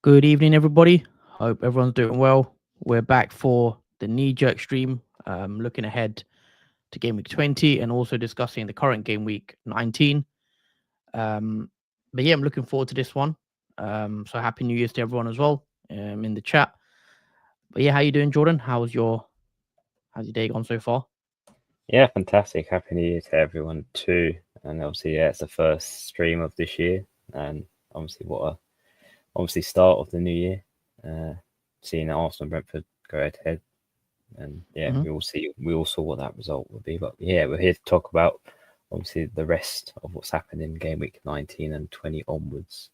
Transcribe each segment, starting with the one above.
Good evening, everybody. Hope everyone's doing well. We're back for the Kneejerk stream, looking ahead to Game Week 20 and also discussing the current Game Week 19. But yeah, I'm looking forward to this one. So Happy New Year's to everyone as well in the chat. But yeah, how you doing, Jordan? How's your day gone so far? Yeah, fantastic. Happy New Year to everyone too. And obviously, yeah, it's the first stream of this year, and obviously, start of the new year. Seeing Arsenal and Brentford go head to head, and yeah, we all saw what that result would be. But yeah, we're here to talk about obviously the rest of what's happened in Game Week 19 and 20 onwards.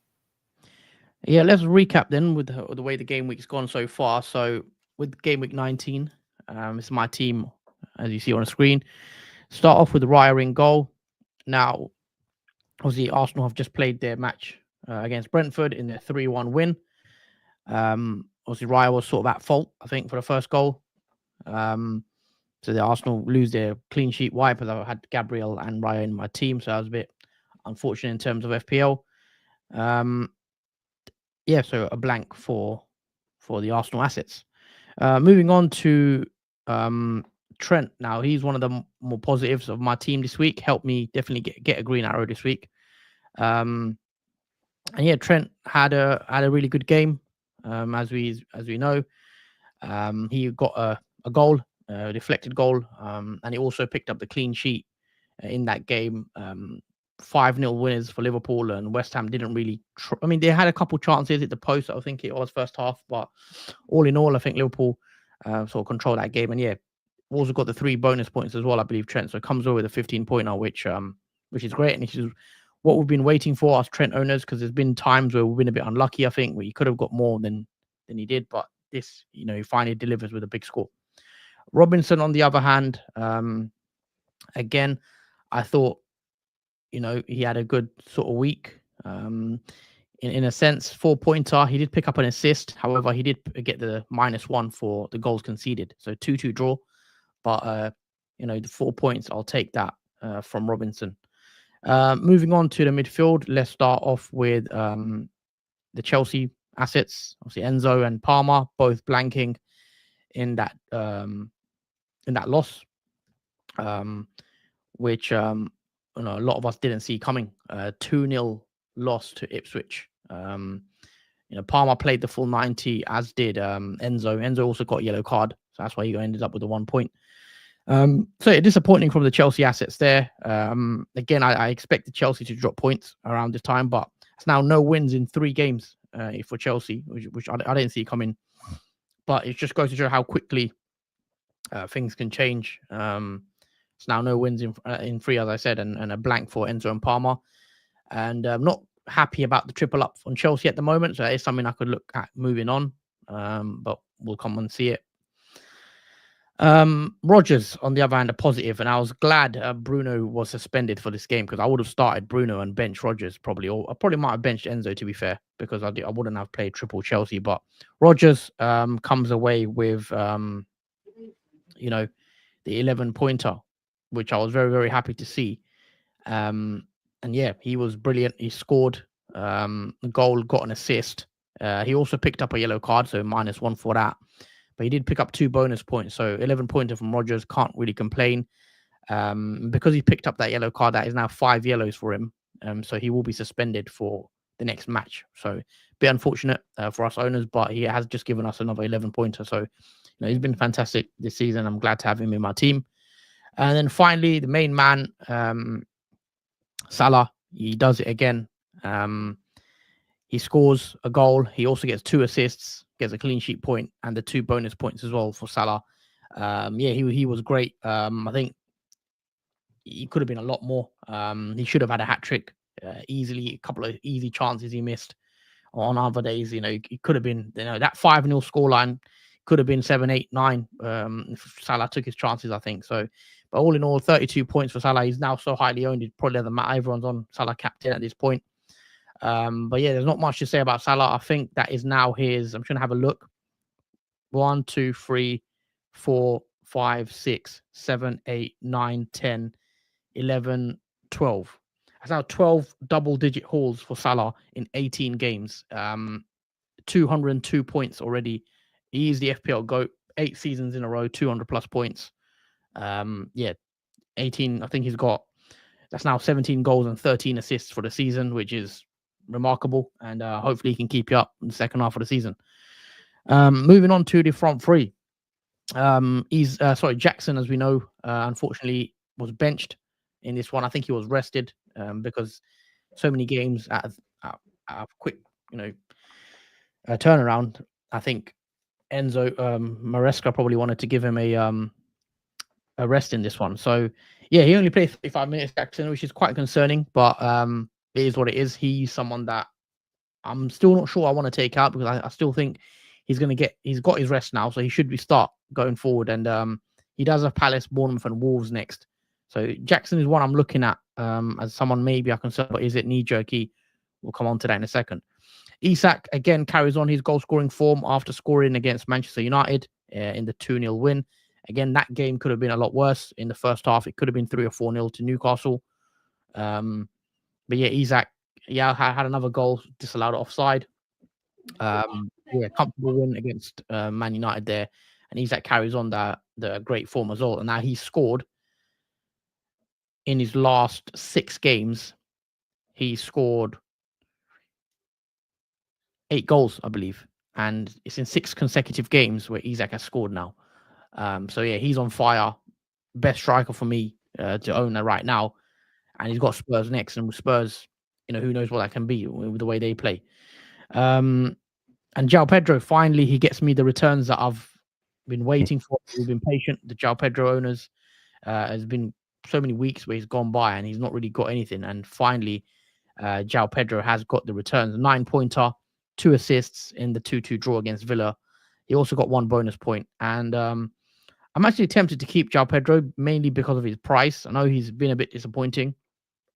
Yeah, let's recap then with the way the Game Week's gone so far. So with Game Week 19, it's my team, as you see on the screen. Start off with Raya in goal. Now, obviously, Arsenal have just played their match against Brentford in their 3-1 win. Obviously, Raya was sort of at fault, I think, for the first goal. So the Arsenal lose their clean sheet wipe, as I had Gabriel and Raya in my team, so that was a bit unfortunate in terms of FPL. Yeah, so a blank for the Arsenal assets. Moving on to Trent. Now, he's one of the more positives of my team this week. Helped me definitely get a green arrow this week. And yeah, Trent had a really good game. As we know, he got a goal, a deflected goal, and he also picked up the clean sheet in that game. 5-0 winners for Liverpool, and West Ham didn't really. I mean, they had a couple chances at the post, I think it was first half, but all in all, I think Liverpool sort of controlled that game. And yeah, also got the 3 bonus points as well, I believe, Trent. So it comes over with a 15-pointer, which is great, and this is what we've been waiting for as Trent owners, because there's been times where we've been a bit unlucky, I think, where he could have got more than he did, but this, he finally delivers with a big score. Robinson, on the other hand, again, I thought, he had a good sort of week. In a sense, 4-pointer. He did pick up an assist. However, he did get the -1 for the goals conceded. So 2-2 draw. But, the 4 points, I'll take that from Robinson. Moving on to the midfield, let's start off with the Chelsea assets. Obviously, Enzo and Palmer both blanking in that loss, which a lot of us didn't see coming. 2-0 loss to Ipswich. Palmer played the full 90, as did Enzo. Enzo also got a yellow card, so that's why he ended up with the 1 point. So disappointing from the Chelsea assets there. Again, I expected Chelsea to drop points around this time, but it's now no wins in 3 games for Chelsea, which I didn't see coming. But it just goes to show how quickly things can change. It's now no wins in 3, as I said, and a blank for Enzo and Palmer. And I'm not happy about the triple up on Chelsea at the moment, so that is something I could look at moving on. But we'll come and see it. Rodgers, on the other hand, a positive, and I was glad Bruno was suspended for this game, because I would have started Bruno and benched Rodgers probably, or I probably might have benched Enzo, to be fair, because I wouldn't have played triple Chelsea. But Rodgers comes away with the 11-pointer, which I was very, very happy to see. And yeah, he was brilliant. He scored a goal, got an assist. He also picked up a yellow card, so -1 for that. But he did pick up 2 bonus points. So 11-pointer from Rodgers, can't really complain. Because he picked up that yellow card, that is now 5 yellows for him. So he will be suspended for the next match. So a bit unfortunate for us owners, but he has just given us another 11-pointer. So he's been fantastic this season. I'm glad to have him in my team. And then finally, the main man, Salah, he does it again. He scores a goal. He also gets 2 assists, gets a clean sheet point, and the 2 bonus points as well for Salah. Yeah, he was great. I think he could have been a lot more. He should have had a hat-trick easily. A couple of easy chances he missed on other days. He could have been, that 5-0 scoreline could have been 7, 8, 9. If Salah took his chances, I think. So, but all in all, 32 points for Salah. He's now so highly owned, it probably doesn't matter. Everyone's on Salah captain at this point. But yeah, there's not much to say about Salah. I think that is now his. I'm trying to have a look. 1, 2, 3, 4, 5, 6, 7, 8, 9, 10, 11, 12. That's now 12 double-digit hauls for Salah in 18 games. 202 points already. He is the FPL GOAT. 8 seasons in a row, 200 plus points. 18. I think that's now 17 goals and 13 assists for the season, which is remarkable. And hopefully he can keep you up in the second half of the season. Moving on to the front three. Jackson, as we know, unfortunately was benched in this one. I think he was rested because so many games at a quick, turnaround. I think Enzo Maresca probably wanted to give him a rest in this one. So yeah, he only played 35 minutes, Jackson, which is quite concerning, but it is what it is. He's someone that I'm still not sure I want to take out because I still think he's got his rest now, so he should start going forward. And he does have Palace, Bournemouth, and Wolves next. So Jackson is one I'm looking at as someone maybe I can sell, but is it Kneejerk? We'll come on to that in a second. Isak again carries on his goal scoring form after scoring against Manchester United in the 2-0 win. Again, that game could have been a lot worse in the first half. It could have been 3 or 4-0 to Newcastle. But yeah, Isak, had another goal disallowed offside. Comfortable win against Man United there. And Isak carries on the great form as well. And now he's scored in his last 6 games. He scored 8 goals, I believe. And it's in 6 consecutive games where Isak has scored now. So yeah, he's on fire. Best striker for me to own right now. And he's got Spurs next. And with Spurs, who knows what that can be with the way they play. And João Pedro, finally, he gets me the returns that I've been waiting for. We've been patient. The João Pedro owners has been so many weeks where he's gone by and he's not really got anything. And finally, João Pedro has got the returns. 9-pointer, 2 assists in the 2-2 draw against Villa. He also got 1 bonus point. And I'm actually tempted to keep João Pedro mainly because of his price. I know he's been a bit disappointing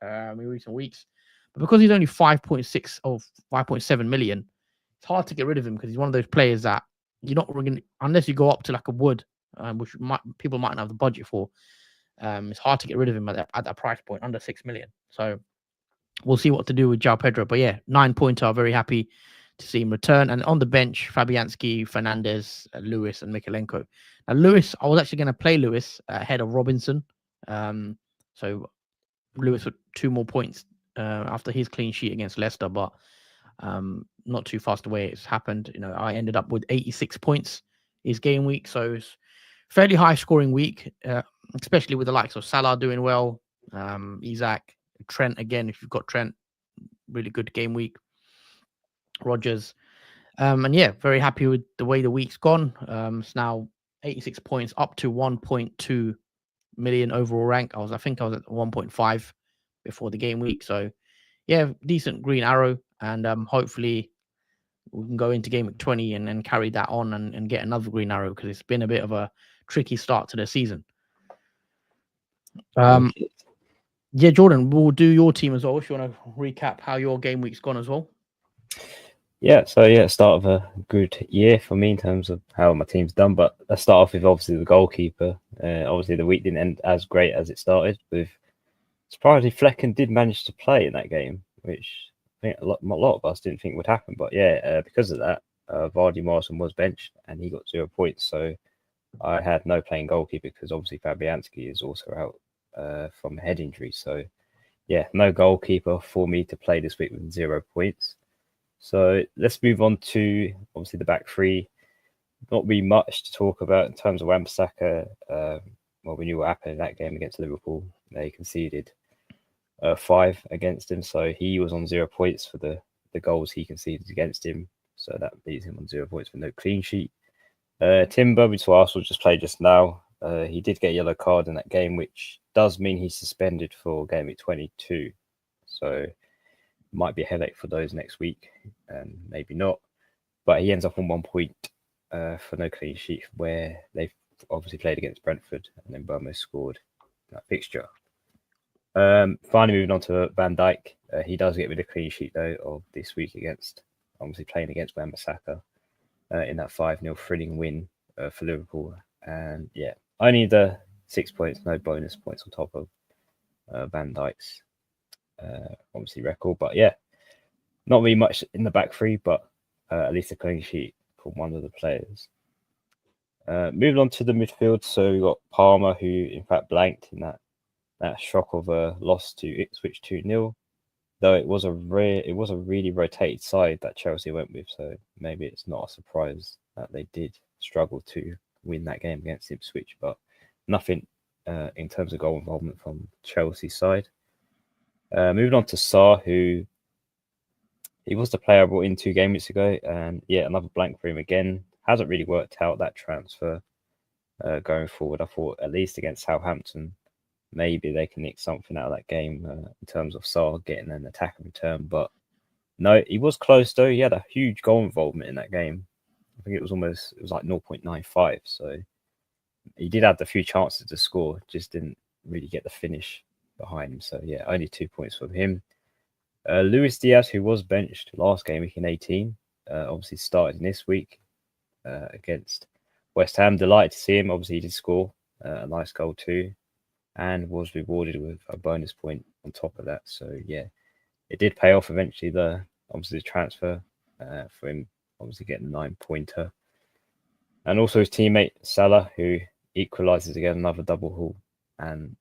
in recent weeks, but because he's only 5.6 or 5.7 million, it's hard to get rid of him because he's one of those players that you're not really, unless you go up to like a Wood, which people might not have the budget for. It's hard to get rid of him at that price point, under 6 million. So we'll see what to do with João Pedro. But yeah, 9-pointer, very happy to see him return. And on the bench, Fabianski, Fernandez, Lewis, and Mikalenko. Now, Lewis, I was actually going to play Lewis ahead of Robinson. So Lewis with 2 more points after his clean sheet against Leicester, but not too fast away. It's happened. I ended up with 86 points his game week. So it's fairly high scoring week, especially with the likes of Salah doing well. Isak, Trent again, if you've got Trent, really good game week. Rodgers. And yeah, very happy with the way the week's gone. It's now 86 points, up to 1.2 million overall rank. I think I was at 1.5 before the game week. So yeah, decent green arrow. And hopefully we can go into game week 20 and carry that on and get another green arrow because it's been a bit of a tricky start to the season. Yeah, Jordan, we'll do your team as well if you want to recap how your game week's gone as well. Yeah, so start of a good year for me in terms of how my team's done. But let's start off with obviously the goalkeeper. Obviously the week didn't end as great as it started. With surprisingly, Flecken did manage to play in that game, which I think a lot of us didn't think would happen. But yeah, because of that, Vardy Morrison was benched and he got 0 points. So I had no playing goalkeeper because obviously Fabianski is also out from a head injury. So yeah, no goalkeeper for me to play this week with 0 points. So let's move on to obviously the back three. Not really much to talk about in terms of Wan-Bissaka. Well, we knew what happened in that game against Liverpool. They conceded 5 against him. So he was on 0 points for the goals he conceded against him. So that leaves him on 0 points with no clean sheet. Timber, which Arsenal just played just now. He did get a yellow card in that game, which does mean he's suspended for game week 22. So might be a headache for those next week, and maybe not. But he ends up on 1 point for no clean sheet, where they've obviously played against Brentford, and then Burma scored that fixture. Finally, moving on to Van Dijk. He does get rid of clean sheet though of this week against obviously playing against Wan-Bissaka in that 5-0 thrilling win for Liverpool. And yeah, only the 6 points, no bonus points on top of Van Dijk's obviously record. But yeah, not really much in the back three, but at least a clean sheet from one of the players. Moving on to the midfield, so we got Palmer, who in fact blanked in that shock of a loss to Ipswich 2-0. Though it was a really rotated side that Chelsea went with, so maybe it's not a surprise that they did struggle to win that game against Ipswich, but nothing in terms of goal involvement from Chelsea's side. Moving on to Sarr, who he was the player I brought in 2 game weeks ago, and yeah, another blank for him again. Hasn't really worked out, that transfer going forward. I thought at least against Southampton, maybe they can nick something out of that game in terms of Sarr getting an attack and return. But no, he was close though. He had a huge goal involvement in that game. I think it was like 0.95. So he did have a few chances to score, just didn't really get the finish behind him. So yeah, only 2 points from him. Luis Diaz, who was benched last game week in 18, obviously started in this week against West Ham. Delighted to see him. Obviously, he did score a nice goal too, and was rewarded with a bonus point on top of that. So yeah, it did pay off eventually. The transfer for him, obviously getting a 9-pointer, and also his teammate Salah, who equalises again, another double haul, and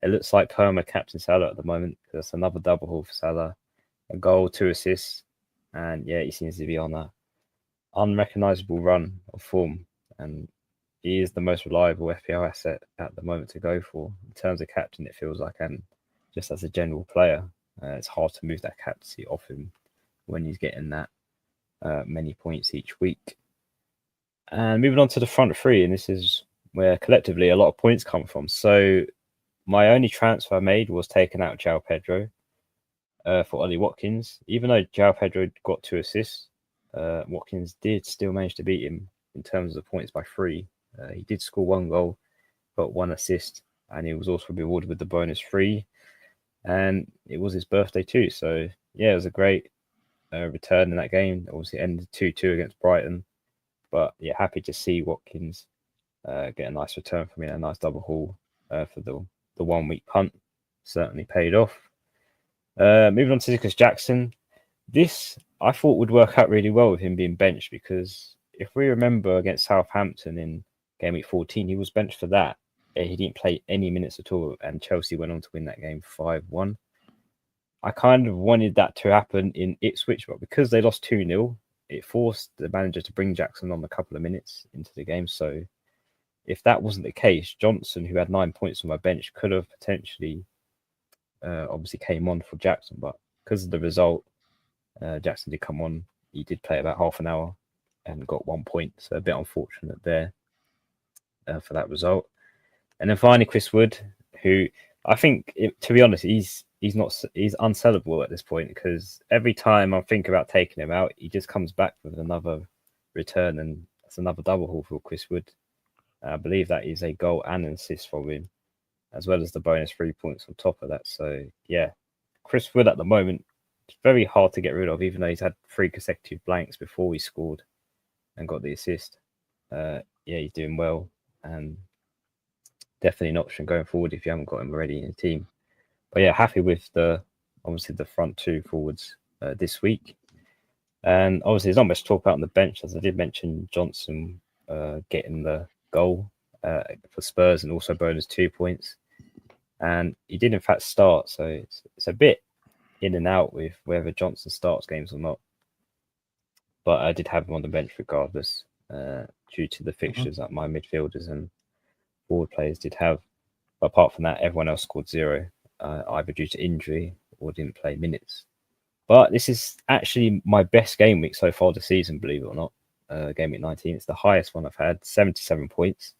it looks like Perma captain Salah at the moment. That's another double haul for Salah, a goal, 2 assists, and yeah, he seems to be on a unrecognisable run of form, and he is the most reliable FPL asset at the moment to go for in terms of captain. It feels like, and just as a general player, it's hard to move that captaincy off him when he's getting that many points each week. And moving on to the front three, and this is where collectively a lot of points come from. So my only transfer I made was taking out João Pedro for Ollie Watkins. Even though João Pedro got 2 assists, Watkins did still manage to beat him in terms of points by 3. He did score 1 goal, got 1 assist, and he was also rewarded with the bonus 3. And it was his birthday too. So yeah, it was a great return in that game. Obviously ended 2-2 against Brighton. But yeah, happy to see Watkins get a nice return from him, a nice double haul for the 1 week punt. Certainly paid off. Moving on to Nicholas Jackson. This I thought would work out really well with him being benched, because if we remember against Southampton in game week 14, he was benched for that. He didn't play any minutes at all, and Chelsea went on to win that game 5-1. I kind of wanted that to happen in Ipswich, but because they lost 2-0, it forced the manager to bring Jackson on a couple of minutes into the game. So if that wasn't the case, Johnson, who had 9 points on my bench, could have potentially obviously came on for Jackson. But because of the result, Jackson did come on. He did play about half an hour and got 1 point. So a bit unfortunate there for that result. And then finally, Chris Wood, who I think, to be honest, he's unsellable at this point, because every time I think about taking him out, he just comes back with another return, and that's another double haul for Chris Wood. I believe that is a goal and an assist for him, as well as the bonus 3 points on top of that. So yeah, Chris Wood at the moment, it's very hard to get rid of, even though he's had 3 consecutive blanks before he scored and got the assist. Yeah, he's doing well, and definitely an option going forward if you haven't got him already in your team. But yeah, happy with obviously the front 2 forwards this week. And obviously there's not much to talk about on the bench, as I did mention Johnson getting the goal for Spurs and also bonus 2 points. And he did in fact start, so it's a bit in and out with whether Johnson starts games or not. But I did have him on the bench regardless, due to the fixtures that my midfielders and forward players did have. But apart from that, everyone else scored 0. Either due to injury or didn't play minutes. But this is actually my best game week so far this season, believe it or not. Game week 19, it's the highest one I've had, 77 points.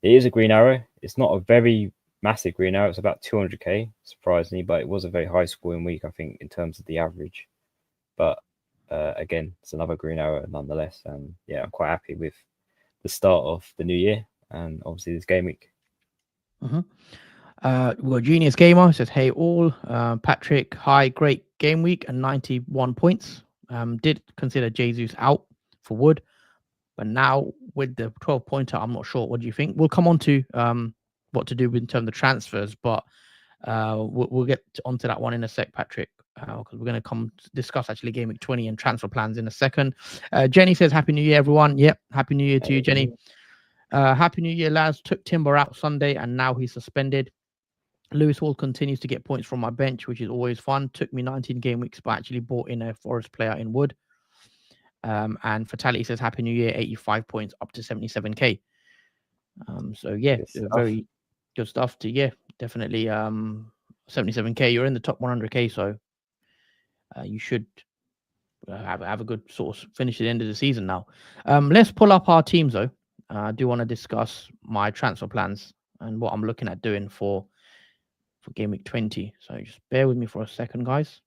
It is a green arrow. It's not a very massive green arrow. It's about 200k, surprisingly, but it was a very high scoring week, I think, in terms of the average. But again, it's another green arrow nonetheless. And yeah, I'm quite happy with the start of the new year and obviously this game week. Well, Genius Gamer says, hey all, Patrick, hi, great game week and 91 points. Did consider Jesus out for Wood, but now with the 12-pointer, I'm not sure. What do you think? We'll come on to what to do in terms of transfers, but We'll get onto that one in a sec, Patrick, because we're going to come discuss actually Game Week 20 and transfer plans in a second. Jenny says, Happy New Year, everyone. Yep, Happy New Year to you, Jenny. Happy New Year, lads. Took Timber out Sunday, and now he's suspended. Lewis Hall continues to get points from my bench, which is always fun. Took me 19 game weeks, but actually bought in a Forest player in Wood. And Fatality says, Happy New Year, 85 points up to 77k. So yeah, very good stuff to definitely 77k. You're in the top 100k, so you should have a good sort of finish at the end of the season now. Let's pull up our teams though. I do want to discuss my transfer plans and what I'm looking at doing for Game Week 20. So just bear with me for a second, guys.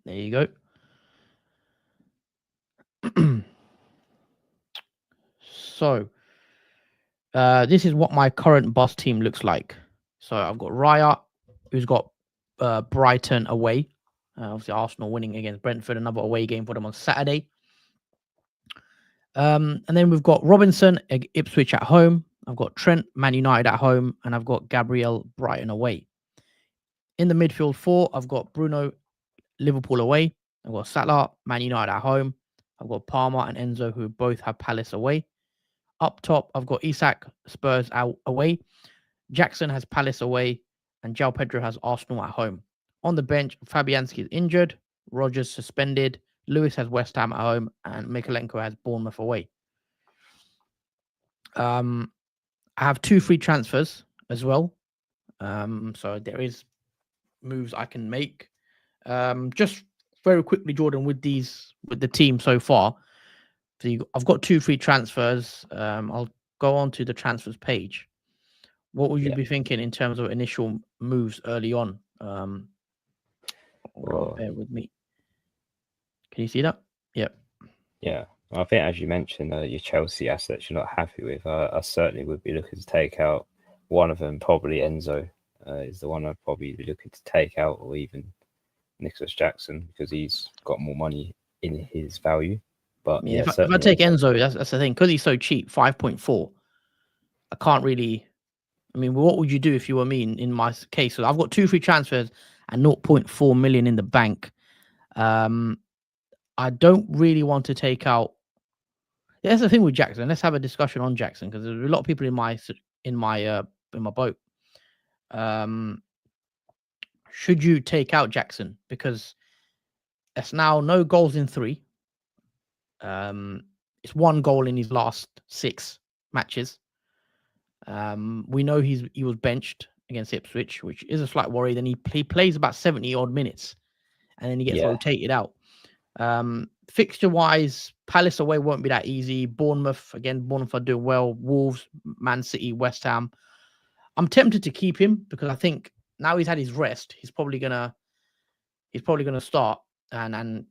There you go. So this is what my current bus team looks like. So I've got Raya, who's got Brighton away. Obviously, Arsenal winning against Brentford, another away game for them on Saturday. And then we've got Robinson, Ipswich at home. I've got Trent, Man United at home. And I've got Gabriel, Brighton away. In the midfield 4, I've got Bruno, Liverpool away. I've got Salah, Man United at home. I've got Palmer and Enzo, who both have Palace away. Up top, I've got Isak, Spurs out away. Jackson has Palace away. And João Pedro has Arsenal at home. On the bench, Fabianski is injured. Rogers suspended. Lewis has West Ham at home. And Mikalenko has Bournemouth away. I have 2 free transfers as well. So there is moves I can make. Just very quickly, Jordan, with the team so far. So I've got 2 free transfers. I'll go on to the transfers page. What would you be thinking in terms of initial moves early on? Bear with me. Can you see that? Yep. Yeah. I think, as you mentioned, your Chelsea assets you're not happy with. I certainly would be looking to take out one of them. Probably Enzo is the one I'd probably be looking to take out, or even Nicholas Jackson, because he's got more money in his value. But yeah, if I take Enzo, that's the thing, because he's so cheap, 5.4. I can't really. I mean, what would you do if you were me in my case? So I've got 2 free transfers and 0.4 million in the bank. I don't really want to take out. Yeah, that's the thing with Jackson. Let's have a discussion on Jackson, because there's a lot of people in my boat. Should you take out Jackson, because it's now no goals in 3. It's 1 goal in his last 6 matches. We know he was benched against Ipswich, which is a slight worry. Then he plays about 70 odd minutes, and then he gets rotated out. Fixture wise, Palace away won't be that easy. Bournemouth are doing well. Wolves, Man City, West Ham. I'm tempted to keep him, because I think now he's had his rest, he's probably gonna start and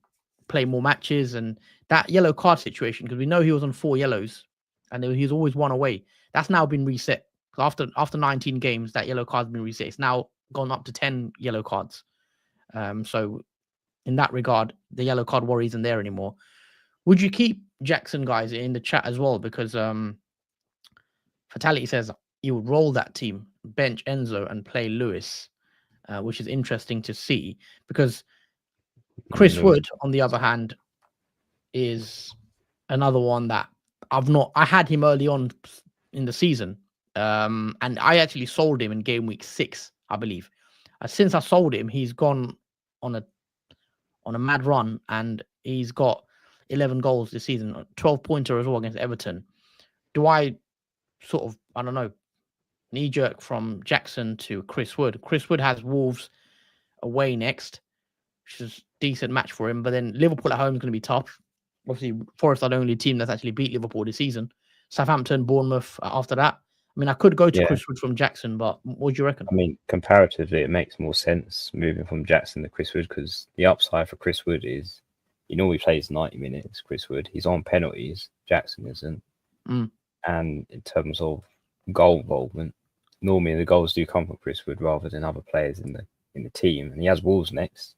play more matches. And that yellow card situation, because we know he was on 4 yellows, and he's always 1 away. That's now been reset. After 19 games, that yellow card's been reset. It's now gone up to 10 yellow cards. So in that regard, the yellow card worry isn't there anymore. Would you keep Jackson, guys, in the chat as well? Because Fatality says you would roll that team, bench Enzo, and play Lewis, which is interesting to see, because Chris Wood, on the other hand, is another one that I had him early on in the season, and I actually sold him in game week 6, I believe. Since I sold him, he's gone on a mad run, and he's got 11 goals this season, 12-pointer as well against Everton. Do I sort of, I don't know, knee-jerk from Jackson to Chris Wood? Chris Wood has Wolves away next, which is a decent match for him, but then Liverpool at home is going to be tough. Obviously, Forest are the only team that's actually beat Liverpool this season. Southampton, Bournemouth after that. I mean, I could go to Chris Wood from Jackson, but what do you reckon? I mean, comparatively, it makes more sense moving from Jackson to Chris Wood, because the upside for Chris Wood is he normally plays 90 minutes, Chris Wood. He's on penalties. Jackson isn't. And in terms of goal involvement, normally the goals do come from Chris Wood rather than other players in the team. And he has Wolves next.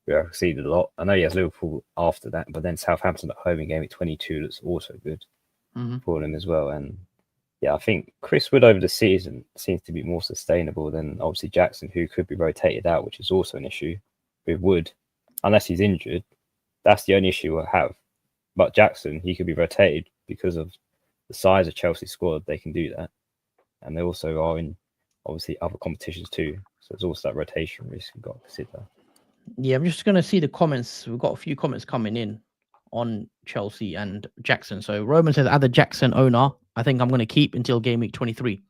I conceded a lot. I know he has Liverpool after that, but then Southampton at home in Game Week 22 looks also good for them as well. And yeah, I think Chris Wood over the season seems to be more sustainable than obviously Jackson, who could be rotated out, which is also an issue with Wood. Unless he's injured, that's the only issue we'll have. But Jackson, he could be rotated because of the size of Chelsea's squad. They can do that. And they also are in, obviously, other competitions too. So there's also that rotation risk you've got to consider. Yeah, I'm just going to see the comments. We've got a few comments coming in on Chelsea and Jackson. So Roman says, as a Jackson owner, I think I'm going to keep until game week 23.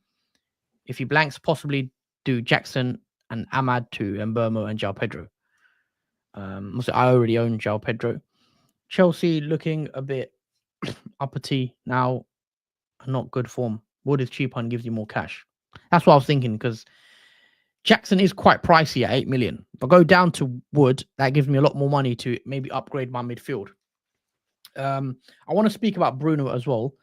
If he blanks, possibly do Jackson and Ahmad to Mbermo and João Pedro. I already own João Pedro. Chelsea looking a bit uppity now, not good form. Wood is cheaper and gives you more cash. That's what I was thinking, because Jackson is quite pricey at 8 million. If I go down to Wood, that gives me a lot more money to maybe upgrade my midfield. I want to speak about Bruno as well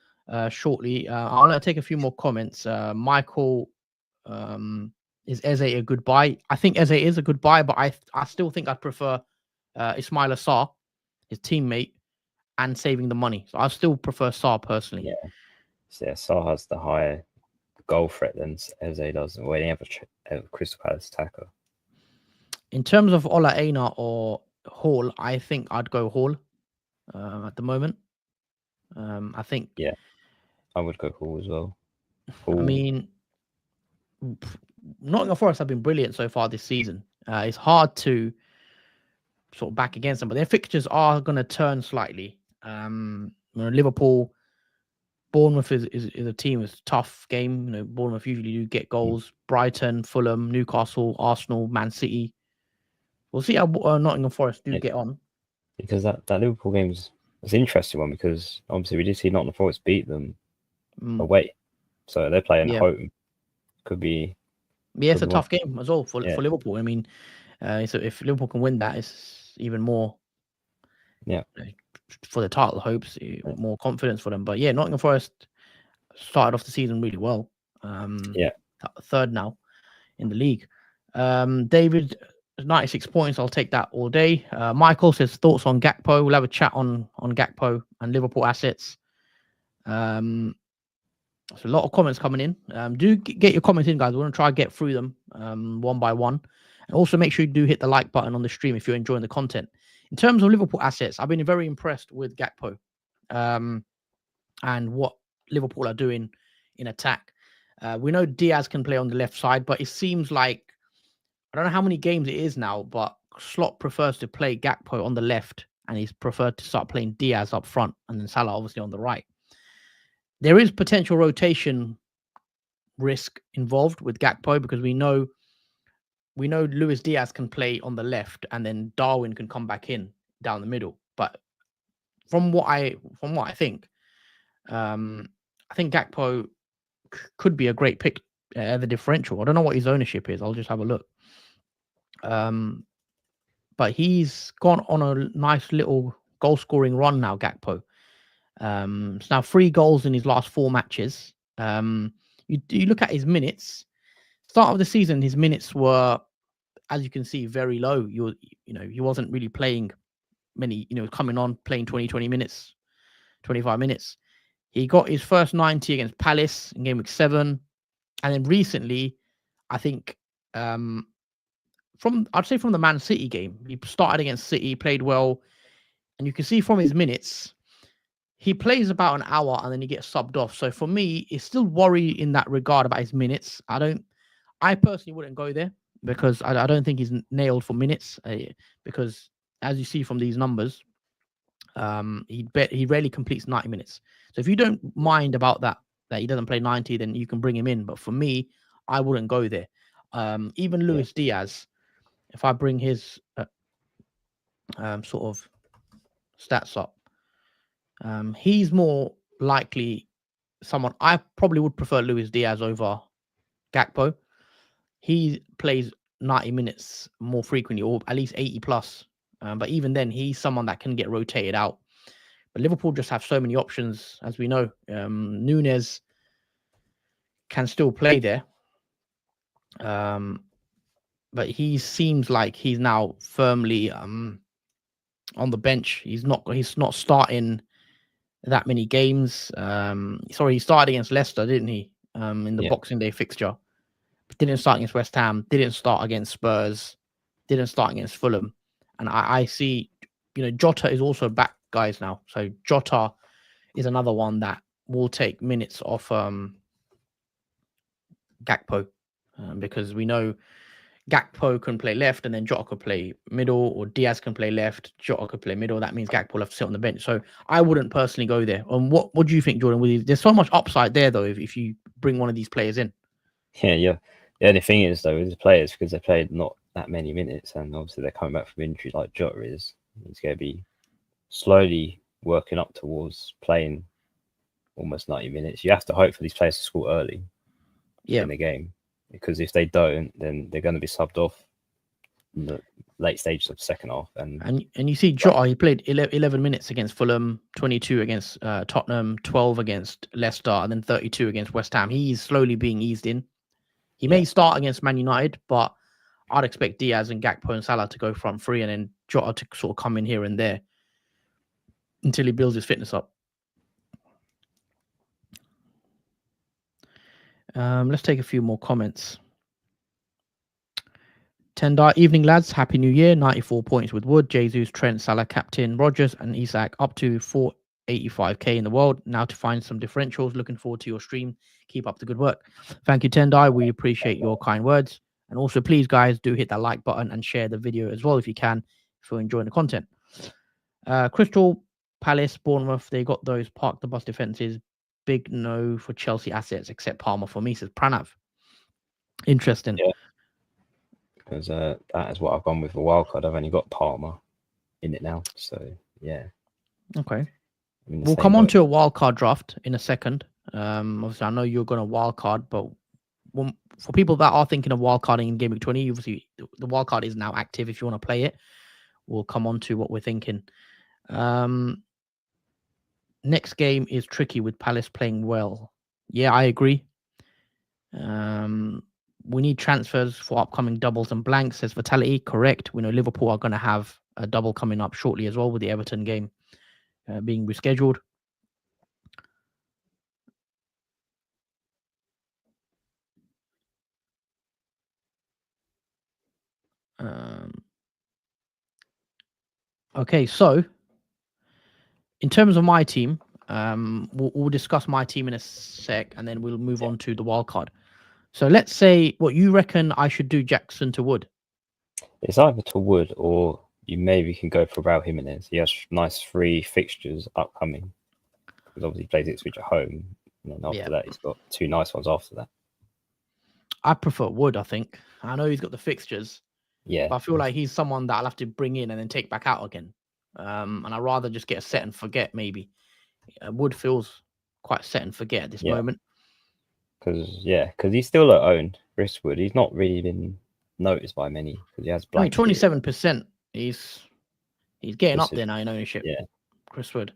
shortly. I want to take a few more comments. Michael, is Eze a good buy? I think Eze is a good buy, but I still think I'd prefer Ismail Assar, his teammate, and saving the money. So I still prefer Sarr personally. Yeah. So yeah, Sarr has the higher goal threat than Eze does when he have a Crystal Palace attacker. In terms of Ola Aina or Hall, I think I'd go Hall at the moment. I think. Yeah, I would go Hall as well. Hall. I mean, Nottingham Forest have been brilliant so far this season. It's hard to sort of back against them, but their fixtures are going to turn slightly. Liverpool, Bournemouth is a team. It's a tough game. Bournemouth usually do get goals. Brighton, Fulham, Newcastle, Arsenal, Man City. We'll see how Nottingham Forest do get on. Because that Liverpool game was an interesting one, because obviously we did see Nottingham Forest beat them away. So they're playing at home. Could be. Yeah, it's a tough game as well for Liverpool. I mean, so if Liverpool can win that, it's even more. Yeah. For the title hopes, more confidence for them. But yeah, Nottingham Forest started off the season really well. Third now in the league. David, 96 points. I'll take that all day. Michael says thoughts on Gakpo. We'll have a chat on Gakpo and Liverpool assets. There's a lot of comments coming in. Do get your comments in, guys. We want to try and get through them one by one. And also make sure you do hit the like button on the stream if you're enjoying the content. In terms of Liverpool assets, I've been very impressed with Gakpo and what Liverpool are doing in attack. We know Diaz can play on the left side, but it seems like, I don't know how many games it is now, but Slot prefers to play Gakpo on the left, and he's preferred to start playing Diaz up front, and then Salah obviously on the right. There is potential rotation risk involved with Gakpo, because we know Luis Diaz can play on the left, and then Darwin can come back in down the middle. But from what I think, I think Gakpo could be a great pick at the differential. I don't know what his ownership is. I'll just have a look. But he's gone on a nice little goal scoring run now, Gakpo. It's now 3 goals in his last 4 matches. You look at his minutes. Start of the season, his minutes were, as you can see, very low. He wasn't really playing many, coming on, playing 20 minutes, 25 minutes. He got his first 90 against Palace in Game Week 7. And then recently, I think, I'd say from the Man City game, he started against City, played well. And you can see from his minutes, he plays about an hour and then he gets subbed off. So for me, it's still worry in that regard about his minutes. I personally wouldn't go there, because I don't think he's nailed for minutes. Because as you see from these numbers, he rarely completes 90 minutes. So if you don't mind about that he doesn't play 90, then you can bring him in. But for me, I wouldn't go there. Even Luis Diaz, if I bring his sort of stats up, he's more likely someone I probably would prefer Luis Diaz over Gakpo. He plays 90 minutes more frequently, or at least 80 plus. But even then, he's someone that can get rotated out. But Liverpool just have so many options, as we know. Nunes can still play there. but he seems like he's now firmly on the bench. He's not starting that many games. Sorry, he started against Leicester, didn't he? In the Boxing Day fixture. Didn't start against West Ham. Didn't start against Spurs. Didn't start against Fulham. And I see, Jota is also back, guys, now. So Jota is another one that will take minutes off Gakpo, because we know Gakpo can play left and then Jota could play middle, or Diaz can play left, Jota could play middle. That means Gakpo will have to sit on the bench. So I wouldn't personally go there. What do you think, Jordan? There's so much upside there, though, if you bring one of these players in. Yeah. The only thing is, though, with the players, because they played not that many minutes, and obviously they're coming back from injury like Jota is, he's going to be slowly working up towards playing almost 90 minutes. You have to hope for these players to score early in the game, because if they don't, then they're going to be subbed off in the late stages of the second half. And you see Jota, he played 11 minutes against Fulham, 22 against Tottenham, 12 against Leicester, and then 32 against West Ham. He's slowly being eased in. He may start against Man United, but I'd expect Diaz and Gakpo and Salah to go front three, and then Jota to sort of come in here and there until he builds his fitness up. Let's take a few more comments. Tendai, evening lads, happy new year. 94 points with Wood, Jesus, Trent, Salah, Captain, Rogers and Isak, up to 485k in the world. Now to find some differentials. Looking forward to your stream. Keep up the good work. Thank you, Tendai. We appreciate your kind words. And also, please, guys, do hit that like button and share the video as well if you can, if you're enjoying the content. Crystal Palace, Bournemouth, they got those park the bus defenses. Big no for Chelsea assets, except Palmer for me, says Pranav. Interesting. Yeah. Because that is what I've gone with for wildcard. I've only got Palmer in it now. So, yeah. Okay. We'll come on to a wildcard draft in a second. Obviously, I know you're going to wildcard, but for people that are thinking of wildcarding in Gameweek 20, obviously the wildcard is now active if you want to play it. We'll come on to what we're thinking. Next game is tricky with Palace playing well. Yeah, I agree. We need transfers for upcoming doubles and blanks, says Vitality. Correct. We know Liverpool are going to have a double coming up shortly as well, with the Everton game being rescheduled. Okay, so in terms of my team, we'll discuss my team in a sec, and then we'll move on to the wild card. So let's say what you reckon I should do, Jackson to Wood. It's either to Wood, or you maybe can go for Raul Jimenez. He has nice free fixtures upcoming, because obviously he plays Ipswich at home, and then after that he's got two nice ones after that. I prefer Wood, I think. I know he's got the fixtures. Yeah. But I feel like he's someone that I'll have to bring in and then take back out again. And I'd rather just get a set and forget, maybe. Wood feels quite set and forget at this moment. Because he's still owned, Chris Wood. He's not really been noticed by many, because he has blank. 27%. He's getting up there now in ownership. Yeah. Chris Wood.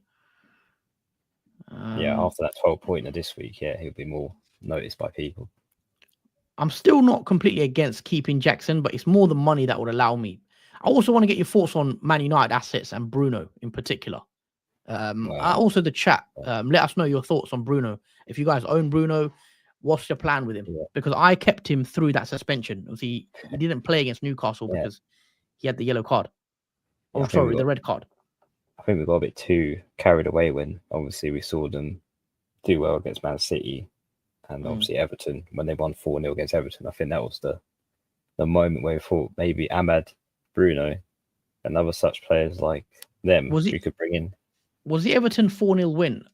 After that 12-pointer this week, he'll be more noticed by people. I'm still not completely against keeping Jackson, but it's more the money that would allow me. I also want to get your thoughts on Man United assets and Bruno in particular. Also the chat, let us know your thoughts on Bruno. If you guys own Bruno, what's your plan with him? Because I kept him through that suspension. He didn't play against Newcastle because he had the yellow card. The red card. I think we got a bit too carried away when obviously we saw them do well against Man City. And obviously Everton, when they won 4-0 against Everton, I think that was the moment where we thought maybe Ahmad, Bruno, and other such players like them we could bring in. Was the Everton 4-0 win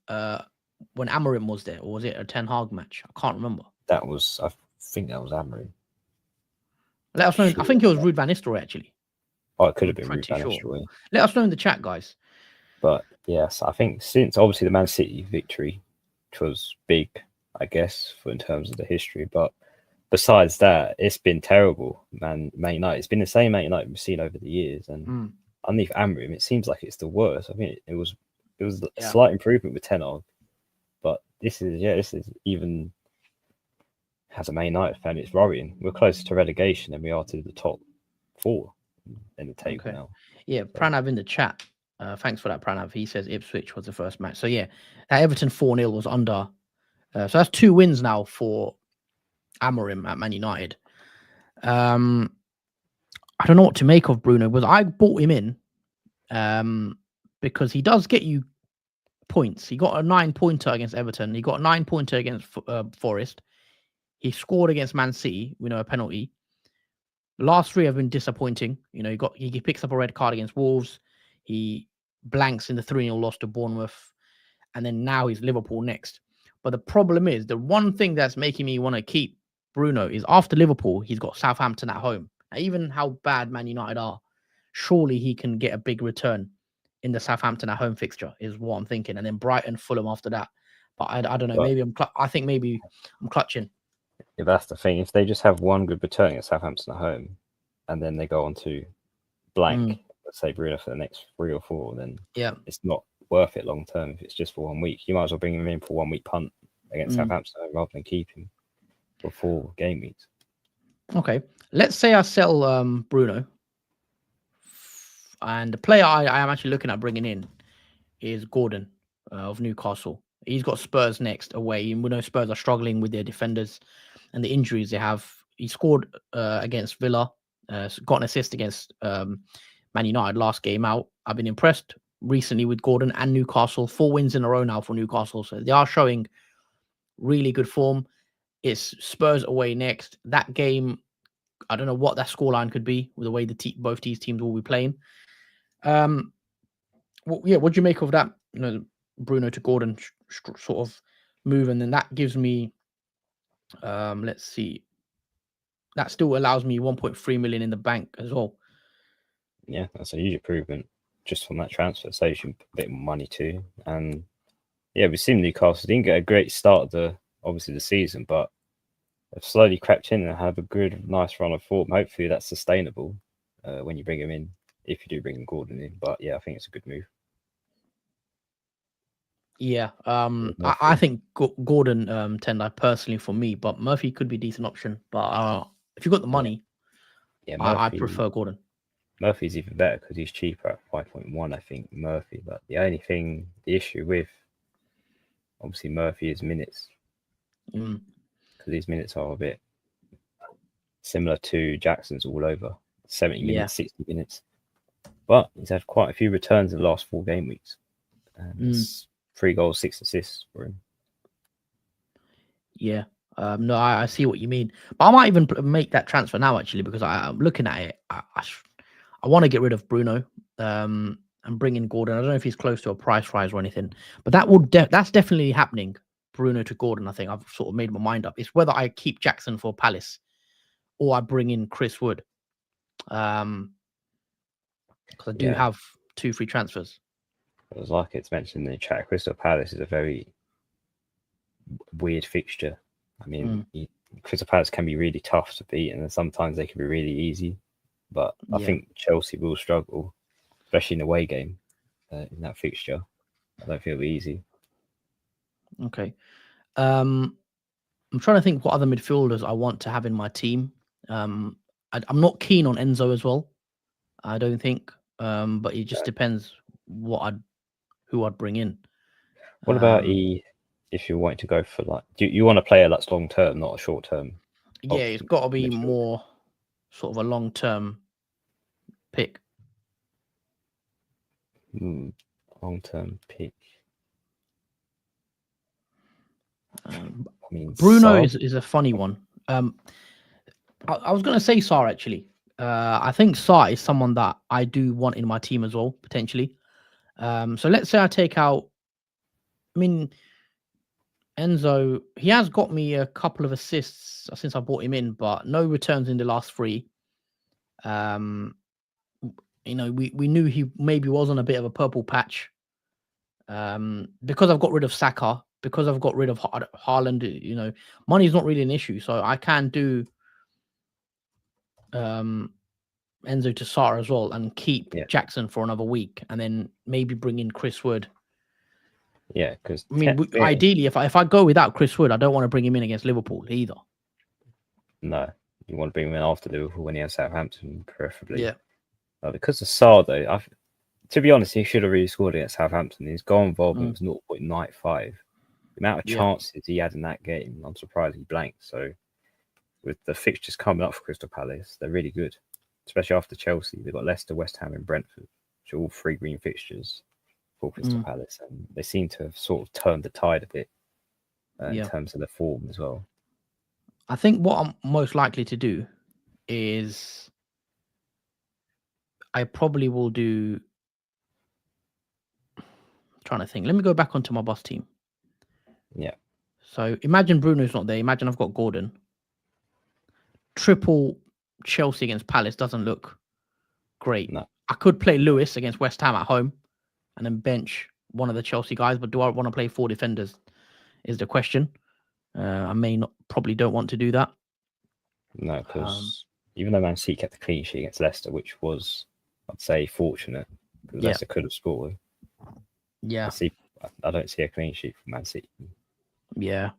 when Amorim was there, or was it a Ten Hag match? I can't remember. I think that was Amorim. Let us know. I think it was Ruud van Nistelrooy, actually. Oh, it could have been Ruud van Nistelrooy. Let us know in the chat, guys. But yes, I think since obviously the Man City victory, which was big, I guess, in terms of the history. But besides that, it's been terrible, Man United. It's been the same Man United we've seen over the years. And underneath Amorim, it seems like it's the worst. I mean, it was a slight improvement with Ten Hag. But this is even... as a Man United fan, it's worrying. We're closer to relegation than we are to the top 4 in the table now. Yeah, Pranav in the chat. Thanks for that, Pranav. He says Ipswich was the first match. So yeah, that Everton 4-0 was under. So that's 2 wins now for Amorim at Man United. I don't know what to make of Bruno, because I bought him in because he does get you points. He got a 9-pointer against Everton. He got a 9-pointer against Forest. He scored against Man City, we know, a penalty. The last 3 have been disappointing. You know, he picks up a red card against Wolves. He blanks in the 3-0 loss to Bournemouth. And then now he's Liverpool next. But the problem is, the one thing that's making me want to keep Bruno is after Liverpool, he's got Southampton at home. Now, even how bad Man United are, surely he can get a big return in the Southampton at home fixture, is what I'm thinking. And then Brighton, Fulham after that. But I don't know. Maybe I think maybe I'm clutching. If that's the thing, if they just have one good return at Southampton at home, and then they go on to blank, let's say Bruno for the next 3 or 4, then it's not worth it long term. If it's just for 1 week, you might as well bring him in for 1 week punt against Southampton rather than keep him for 4 game weeks. Okay, let's say I sell Bruno, and the player I am actually looking at bringing in is Gordon of Newcastle. He's got Spurs next away, and we know Spurs are struggling with their defenders and the injuries they have. He scored against Villa, got an assist against Man United last game out. I've been impressed recently with Gordon and Newcastle. 4 wins in a row now for Newcastle, so they are showing really good form. It's Spurs away next. That game, I don't know what that scoreline could be with the way both these teams will be playing. What do you make of that? You know, Bruno to Gordon sort of move, and then that gives me, let's see, that still allows me 1.3 million in the bank as well. Yeah, that's a huge improvement just from that transfer. Saves you a bit more money too. And yeah, we've seen Newcastle didn't get a great start of the season, but they've slowly crept in and have a good, nice run of form. Hopefully that's sustainable when you bring him in, if you do bring Gordon in. But yeah, I think it's a good move. Yeah, I think Gordon Tendai personally for me, but Murphy could be a decent option. But if you've got the money, I prefer Gordon. Murphy's even better because he's cheaper at 5.1, I think, Murphy. But the issue with obviously Murphy is minutes. Because these minutes are a bit similar to Jackson's all over. 70 minutes, 60 minutes. But he's had quite a few returns in the last 4 game weeks. And 3 goals, 6 assists for him. Yeah. No, I see what you mean. But I might even make that transfer now, actually, because I'm looking at it. I want to get rid of Bruno and bring in Gordon. I don't know if he's close to a price rise or anything, but that's definitely happening. Bruno to Gordon, I think I've sort of made my mind up. It's whether I keep Jackson for Palace or I bring in Chris Wood. Because I do have 2 free transfers. It was like it's mentioned in the chat, Crystal Palace is a very weird fixture. I mean, Crystal Palace can be really tough to beat, and then sometimes they can be really easy. But I think Chelsea will struggle, especially in the away game in that fixture. I don't feel it'll be easy. Okay. I'm trying to think what other midfielders I want to have in my team. I'm not keen on Enzo as well. I don't think. But it just depends who I'd bring in. What about if you're wanting to go for do you want a player that's long term, not a short term? Yeah, it's got to be more sort of a long term pick. Long term pick. Bruno is a funny one. I was going to say Sarr, actually. I think Sarr is someone that I do want in my team as well, potentially. So let's say I take out, Enzo, he has got me a couple of assists since I brought him in, but no returns in the last 3. We knew he maybe was on a bit of a purple patch. Because I've got rid of Saka, because I've got rid of Haaland, money is not really an issue. So I can do Enzo to Sarr as well and keep Jackson for another week, and then maybe bring in Chris Wood. Yeah, because ideally, if I go without Chris Wood, I don't want to bring him in against Liverpool either. No, you want to bring him in after Liverpool when he has Southampton, preferably. Yeah. Because of Sarr, though, to be honest, he should have really scored against Southampton. His goal involvement was 0.95. The amount of chances he had in that game, I'm surprised he blanked. So, with the fixtures coming up for Crystal Palace, they're really good, especially after Chelsea. They've got Leicester, West Ham, and Brentford, which are all 3 green fixtures for Crystal Palace, and they seem to have sort of turned the tide a bit in terms of the form as well. I think what I'm most likely to do is I probably will do. I'm trying to think. Let me go back onto my boss team. Yeah. So imagine Bruno's not there. Imagine I've got Gordon. Triple Chelsea against Palace doesn't look great. No. I could play Lewis against West Ham at home and then bench one of the Chelsea guys, but do I want to play 4 defenders is the question. I probably don't want to do that. No, because even though Man City kept the clean sheet against Leicester, which was, I'd say, fortunate, because Leicester could have scored. Yeah. I don't see a clean sheet for Man City. Yeah.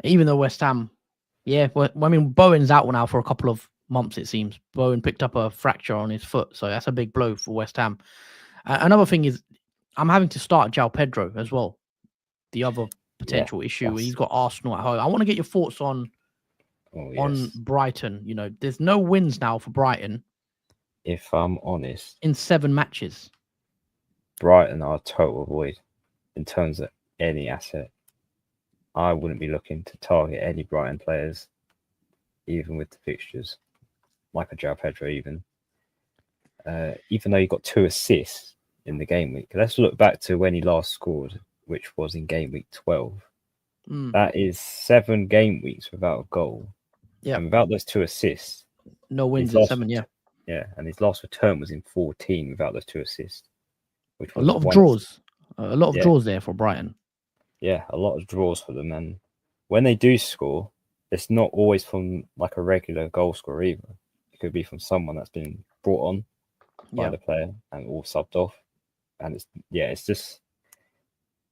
Even though West Ham, well, I mean, Bowen's out now for a couple of months, it seems. Bowen picked up a fracture on his foot, so that's a big blow for West Ham. Another thing is, I'm having to start João Pedro as well. The other potential issue, he's got Arsenal at home. I want to get your thoughts on Brighton. You know, there's no wins now for Brighton. If I'm honest, in 7 matches, Brighton are a total void in terms of any asset. I wouldn't be looking to target any Brighton players, even with the fixtures, like a João Pedro even though he got 2 assists in the game week. Let's look back to when he last scored, which was in game week 12. That is 7 game weeks without a goal. Yeah. And without those 2 assists. No wins in 7, Yeah, and his last return was in 14 without those 2 assists. Which was a lot of draws. A lot of draws there for Brighton. Yeah, a lot of draws for them. And when they do score, it's not always from like a regular goal scorer either. It could be from someone that's been brought on by the player and all subbed off. And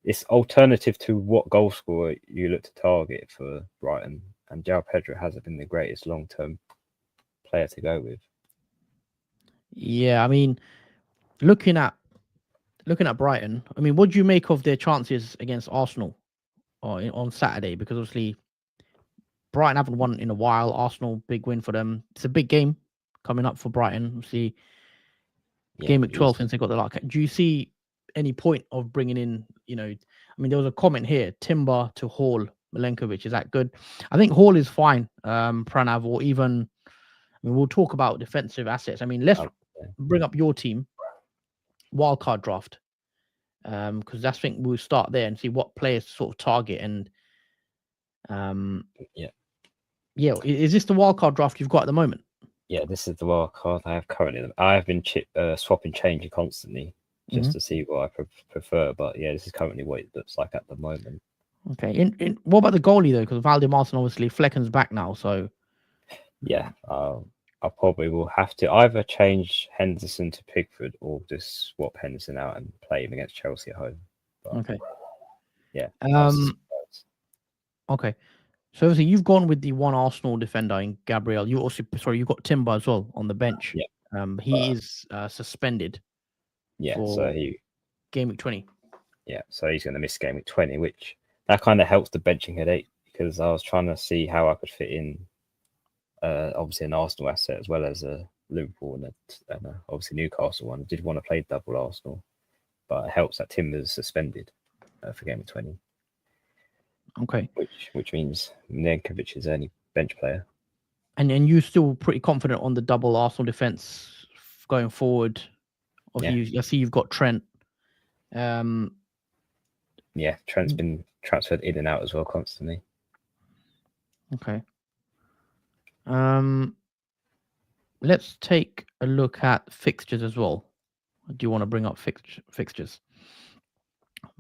it's alternative to what goal scorer you look to target for Brighton. And João Pedro hasn't been the greatest long-term player to go with. Yeah, I mean, looking at Brighton, I mean, what do you make of their chances against Arsenal on Saturday? Because obviously Brighton haven't won in a while. Arsenal, big win for them. It's a big game coming up for Brighton. Obviously, game week 12 since they got the luck. Do you see any point of bringing in, I mean, there was a comment here, Timber to Hall, Milenkovic, is that good? I think Hall is fine, Pranav, or even, I mean, we'll talk about defensive assets. I mean, let's bring up your team, wildcard draft, because I think we'll start there and see what players to sort of target. And is this the wildcard draft you've got at the moment? Yeah, this is the wildcard I have currently. I have been swapping, changing constantly just to see what I prefer. But yeah, this is currently what it looks like at the moment. Okay. What about the goalie though? Because Valdemarson, obviously, Flecken's back now, so yeah, I probably will have to either change Henderson to Pickford or just swap Henderson out and play him against Chelsea at home. But, okay. Yeah. Okay. So obviously you've gone with the one Arsenal defender in Gabriel. You got Timber as well on the bench. Yeah. He is suspended. Yeah. So game week 20. Yeah. So he's going to miss game week 20, which that kind of helps the benching headache because I was trying to see how I could fit in. Obviously an Arsenal asset as well as a Liverpool and obviously Newcastle one. I did want to play double Arsenal, but it helps that Timber's suspended for game of 20. Okay. Which means Milenkovic is only bench player. And you're still pretty confident on the double Arsenal defense going forward. Obviously, I see you've got Trent. Yeah, Trent's been transferred in and out as well constantly. Okay. Let's take a look at fixtures as well. I do want to bring up fixtures.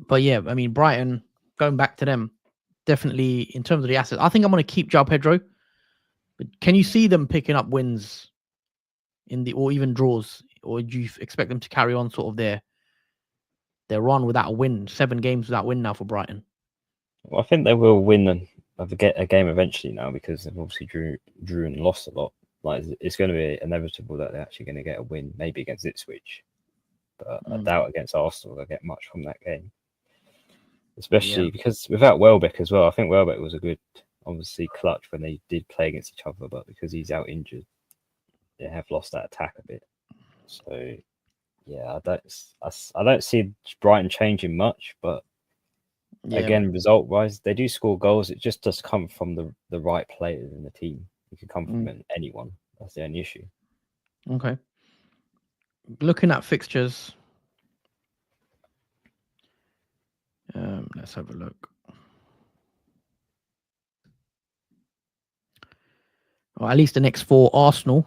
But yeah, I mean, Brighton, going back to them, definitely in terms of the assets, I think I'm going to keep João Pedro. But can you see them picking up wins or even draws? Or do you expect them to carry on sort of their run without a win? 7 games without win now for Brighton. Well, I think they will win of a game eventually now, because they've obviously drew and lost a lot. Like, it's going to be inevitable that they're actually going to get a win, maybe against Ipswich, but I doubt against Arsenal they'll get much from that game. Especially because without Welbeck as well, I think Welbeck was a good, obviously, clutch when they did play against each other, but because he's out injured, they have lost that attack a bit. So yeah, I don't see Brighton changing much, but again, result-wise, they do score goals. It just does come from the right players in the team. It could come from anyone. That's the only issue. Okay. Looking at fixtures, let's have a look. Or at least the next 4. Arsenal.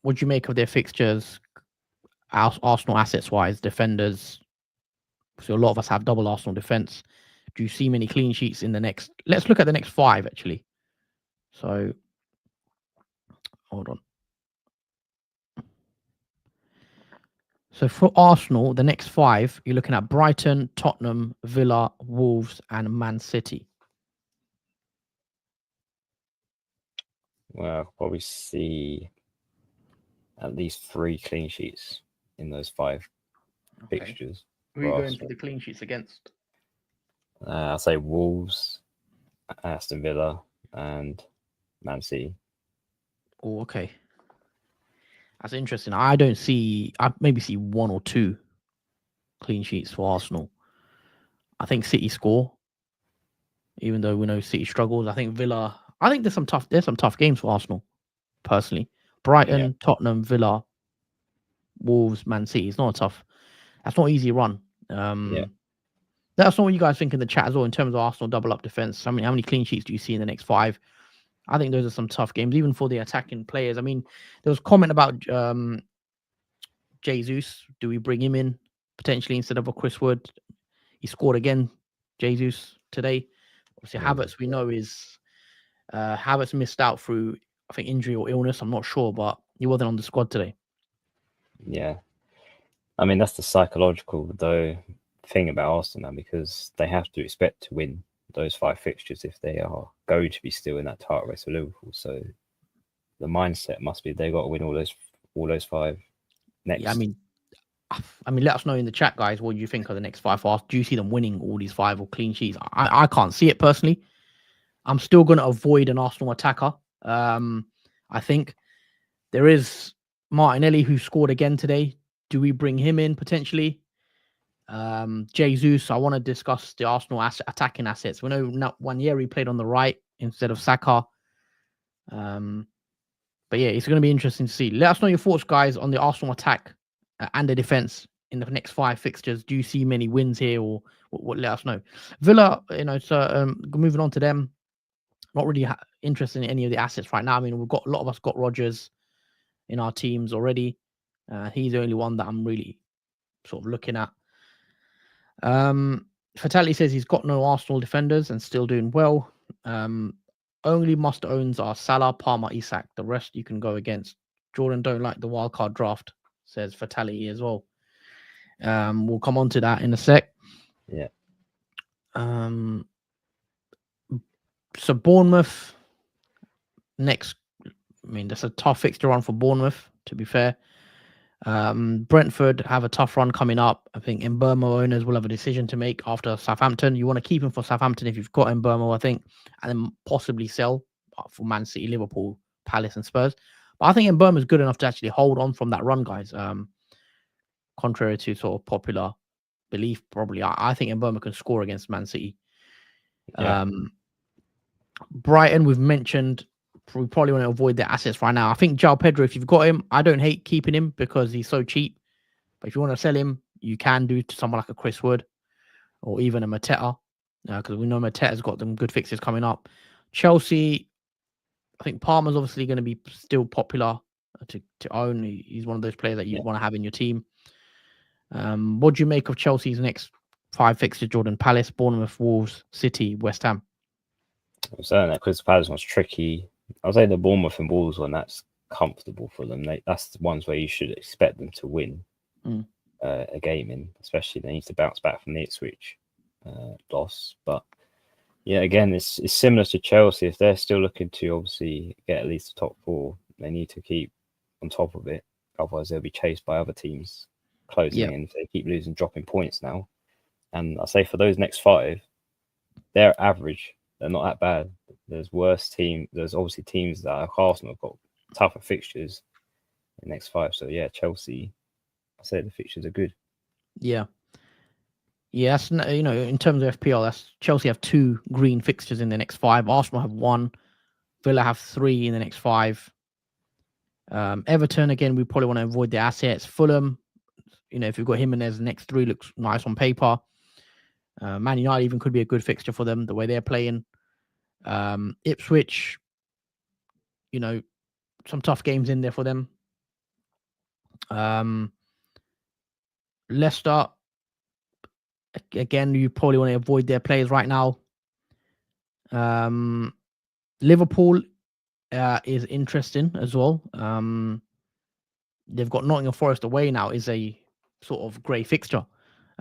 What do you make of their fixtures? Arsenal assets-wise, defenders. So a lot of us have double Arsenal defense. Do you see many clean sheets in the next? Let's look at the next 5 actually. So, hold on. So for Arsenal, the next 5, you're looking at Brighton, Tottenham, Villa, Wolves, and Man City. Well, I'll probably see at least 3 clean sheets in those 5 fixtures. Who are you going for the clean sheets against? I'll say Wolves, Aston Villa, and Man City. Oh, okay. That's interesting. I maybe see 1 or 2 clean sheets for Arsenal. I think City score, even though we know City struggles. I think there's some tough games for Arsenal, personally. Brighton, Tottenham, Villa, Wolves, Man City. That's not an easy run. Let us know what you guys think in the chat as well in terms of Arsenal double up defense. I mean, how many clean sheets do you see in the next 5? I think those are some tough games, even for the attacking players. I mean, there was comment about Jesus. Do we bring him in potentially instead of a Chris Wood? He scored again, Jesus, today. Obviously, Havertz, we know, is Havertz missed out through, I think, injury or illness. I'm not sure, but he wasn't on the squad today. Yeah. I mean, that's the psychological, though, thing about Arsenal now, because they have to expect to win those 5 fixtures if they are going to be still in that title race for Liverpool. So the mindset must be they've got to win all those 5 next. Yeah, I mean, let us know in the chat, guys, what you think of the next 5 for us. Do you see them winning all these 5 or clean sheets? I can't see it personally. I'm still going to avoid an Arsenal attacker. I think there is Martinelli, who scored again today. Do we bring him in potentially? Jesus, I want to discuss the Arsenal attacking assets. We know Nwaneri played on the right instead of Saka. But yeah, it's going to be interesting to see. Let us know your thoughts, guys, on the Arsenal attack and the defense in the next 5 fixtures. Do you see many wins here, or what? Let us know. Villa, so moving on to them. Not really interested in any of the assets right now. I mean, a lot of us got Rodgers in our teams already. He's the only one that I'm really sort of looking at. Fatality says he's got no Arsenal defenders and still doing well. Only must owns are Salah, Palmer, Isak. The rest you can go against. Jordan don't like the wildcard draft, says Fatality as well. We'll come on to that in a sec. Yeah. So Bournemouth next. I mean, that's a tough fixture run for Bournemouth, to be fair. Brentford have a tough run coming up. I think Mbeumo owners will have a decision to make after Southampton. You want to keep him for Southampton if you've got Mbeumo, I think, and then possibly sell for Man City, Liverpool, Palace, and Spurs. But I think Mbeumo is good enough to actually hold on from that run, guys. Contrary to sort of popular belief, probably. I think Mbeumo can score against Man City. Yeah. Brighton, we've mentioned. We probably want to avoid their assets right now. I think João Pedro, if you've got him, I don't hate keeping him because he's so cheap. But if you want to sell him, you can do to someone like a Chris Wood or even a Mateta, because we know Mateta's got them good fixes coming up. Chelsea, I think Palmer's obviously going to be still popular to own. He's one of those players that you want to have in your team. What do you make of Chelsea's next 5 fixtures, Jordan? Palace, Bournemouth, Wolves, City, West Ham. I'm saying that Crystal Palace one's tricky. I'll say the Bournemouth and Wolves one, that's comfortable for them. That's the ones where you should expect them to win a game in, especially they need to bounce back from the Ipswich loss. But Yeah, again, it's similar to Chelsea. If they're still looking to obviously get at least the top 4, they need to keep on top of it. Otherwise, they'll be chased by other teams closing in. If they keep losing, dropping points now. And I say for those next 5, they're average. They're not that bad. There's worse team. There's obviously teams that like Arsenal have got tougher fixtures in the next 5. So yeah, Chelsea, I say the fixtures are good. Yeah. Yeah, that's, in terms of FPL, that's Chelsea have 2 green fixtures in the next 5. Arsenal have 1. Villa have 3 in the next 5. Everton, again, we probably want to avoid the assets. Fulham, if you've got Jimenez, the next 3 looks nice on paper. Man United even could be a good fixture for them, the way they're playing. Ipswich, some tough games in there for them. Leicester, again, you probably want to avoid their players right now. Liverpool is interesting as well. They've got Nottingham Forest away now, is a sort of grey fixture.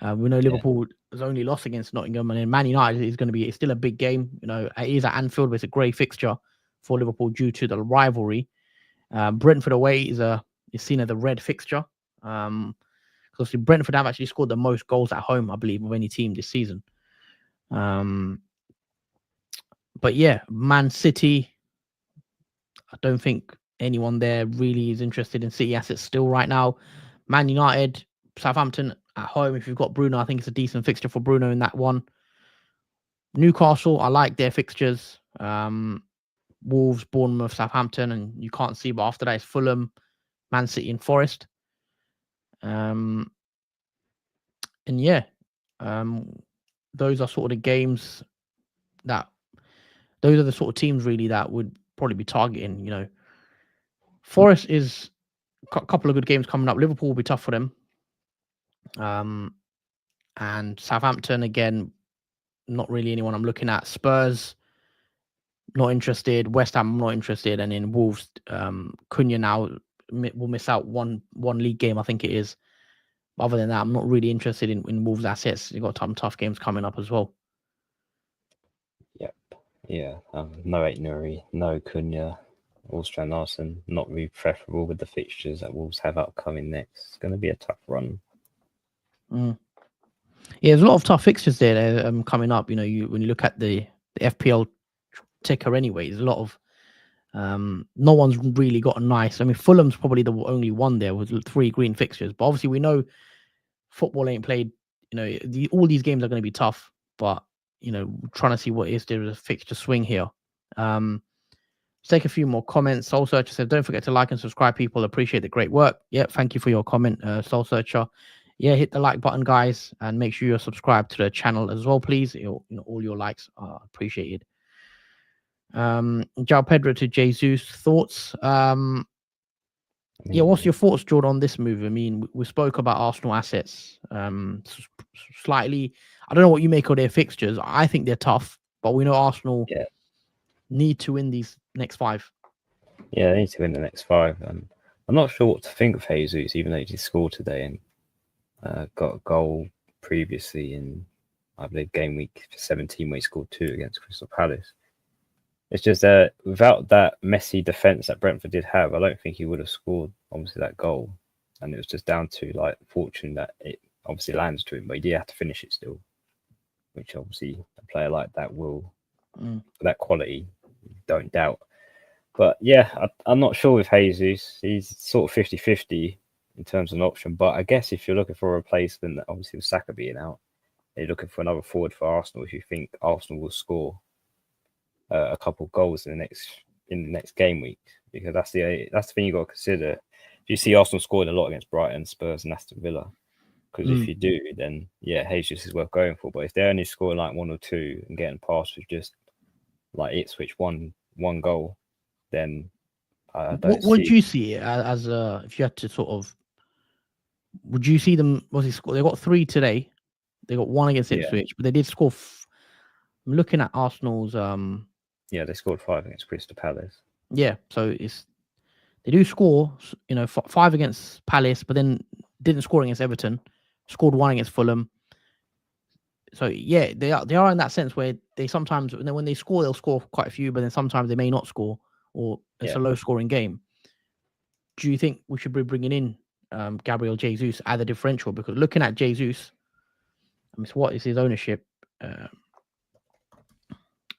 We know Liverpool has only lost against Nottingham, and then Man United is going to be still a big game. It is at Anfield, but it's a grey fixture for Liverpool due to the rivalry. Brentford away is seen as a red fixture. Because Brentford have actually scored the most goals at home, I believe, of any team this season. But yeah, Man City, I don't think anyone there really is interested in City assets still right now. Man United, Southampton at home. If you've got Bruno, I think it's a decent fixture for Bruno in that one. Newcastle, I like their fixtures. Wolves, Bournemouth, Southampton, and you can't see, but after that it's Fulham, Man City, and Forest. And yeah, those are sort of the games those are the sort of teams really that would probably be targeting. Forest is a couple of good games coming up. Liverpool will be tough for them. And Southampton, again, not really anyone I'm looking at. Spurs, not interested. West Ham, not interested. And in Wolves, Cunha now will miss out one league game, I think it is. Other than that, I'm not really interested in Wolves' assets. You've got some tough games coming up as well. Yep. Yeah. No Aït-Nouri, no Cunha, Allstrand Larsen, not really preferable with the fixtures that Wolves have upcoming next. It's going to be a tough run. Yeah, there's a lot of tough fixtures there coming up. When you look at the FPL ticker anyway, there's a lot of no one's really got a nice. I mean, Fulham's probably the only one there with 3 green fixtures. But obviously, we know football ain't played. All these games are going to be tough. But trying to see what is there a fixture swing here. Let's take a few more comments. Soul Searcher said, "Don't forget to like and subscribe. People appreciate the great work." Yeah, thank you for your comment, Soul Searcher. Yeah, hit the like button, guys, and make sure you're subscribed to the channel as well, please. All your likes are appreciated. João Pedro to Jesus, thoughts? Yeah, what's your thoughts, Jordan, on this move? I mean, we spoke about Arsenal assets slightly. I don't know what you make of their fixtures. I think they're tough, but we know Arsenal need to win these next 5. Yeah, they need to win the next 5. I'm not sure what to think of Jesus, even though he did score today and got a goal previously in, I believe, Gameweek 17 where he scored 2 against Crystal Palace. It's just that without that messy defence that Brentford did have, I don't think he would have scored, obviously, that goal. And it was just down to fortune that it obviously lands to him, but he did have to finish it still, which obviously a player like that will, for that quality, don't doubt. But yeah, I'm not sure with Jesus. He's sort of 50-50 in terms of an option. But I guess if you're looking for a replacement, obviously with Saka being out, you're looking for another forward for Arsenal. If you think Arsenal will score a couple of goals in the next game week, because that's the thing you got to consider. If you see Arsenal scoring a lot against Brighton, Spurs, and Aston Villa, because if you do, then yeah, Jesus is worth going for. But if they're only scoring 1 or 2 and getting past with just Ipswich one goal, then I don't. What do you see as if you had to sort of? Would you see them? Was he score? They got 3 today. They got 1 against Ipswich, but they did score. I'm looking at Arsenal's. Yeah, they scored 5 against Crystal Palace. Yeah, so they do score. 5 against Palace, but then didn't score against Everton. Scored 1 against Fulham. So yeah, they are in that sense where they sometimes when they score, they'll score quite a few, but then sometimes they may not score, or it's a low scoring game. Do you think we should be bringing in Gabriel Jesus as a differential? Because looking at Jesus, I mean, what is his ownership?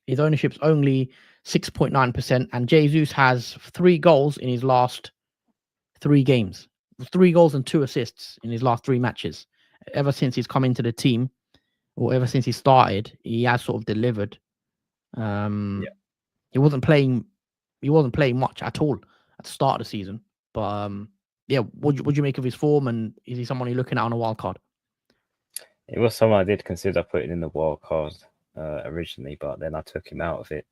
His ownership's only 6.9%, and Jesus has 3 goals in his last 3 games. 3 goals and 2 assists in his last 3 matches. Ever since he's come into the team, or ever since he started, he has sort of delivered. He wasn't playing much at all at the start of the season. But what you make of his form, and is he someone you're looking at on a wild card? It was someone I did consider putting in the wild card originally, but then I took him out of it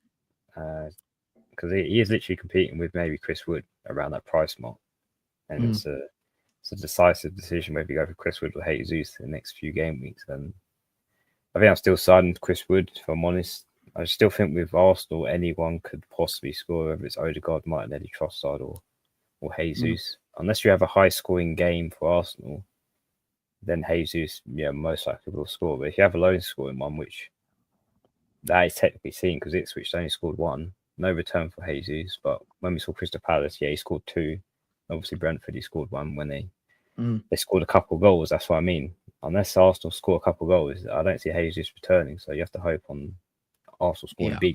because he is literally competing with maybe Chris Wood around that price mark, and it's a decisive decision whether you go for Chris Wood or Jesus in the next few game weeks. And I think I'm still siding Chris Wood, if I'm honest. I still think with Arsenal, anyone could possibly score, whether it's Odegaard, Martinelli, Trossard, or Jesus. Unless you have a high-scoring game for Arsenal, then Jesus, most likely will score. But if you have a low-scoring one, which that is technically seen because Ipswich only scored 1, no return for Jesus. But when we saw Crystal Palace, he scored 2. Obviously, Brentford, he scored 1 when they scored a couple of goals. That's what I mean. Unless Arsenal score a couple of goals, I don't see Jesus returning. So you have to hope on Arsenal scoring big.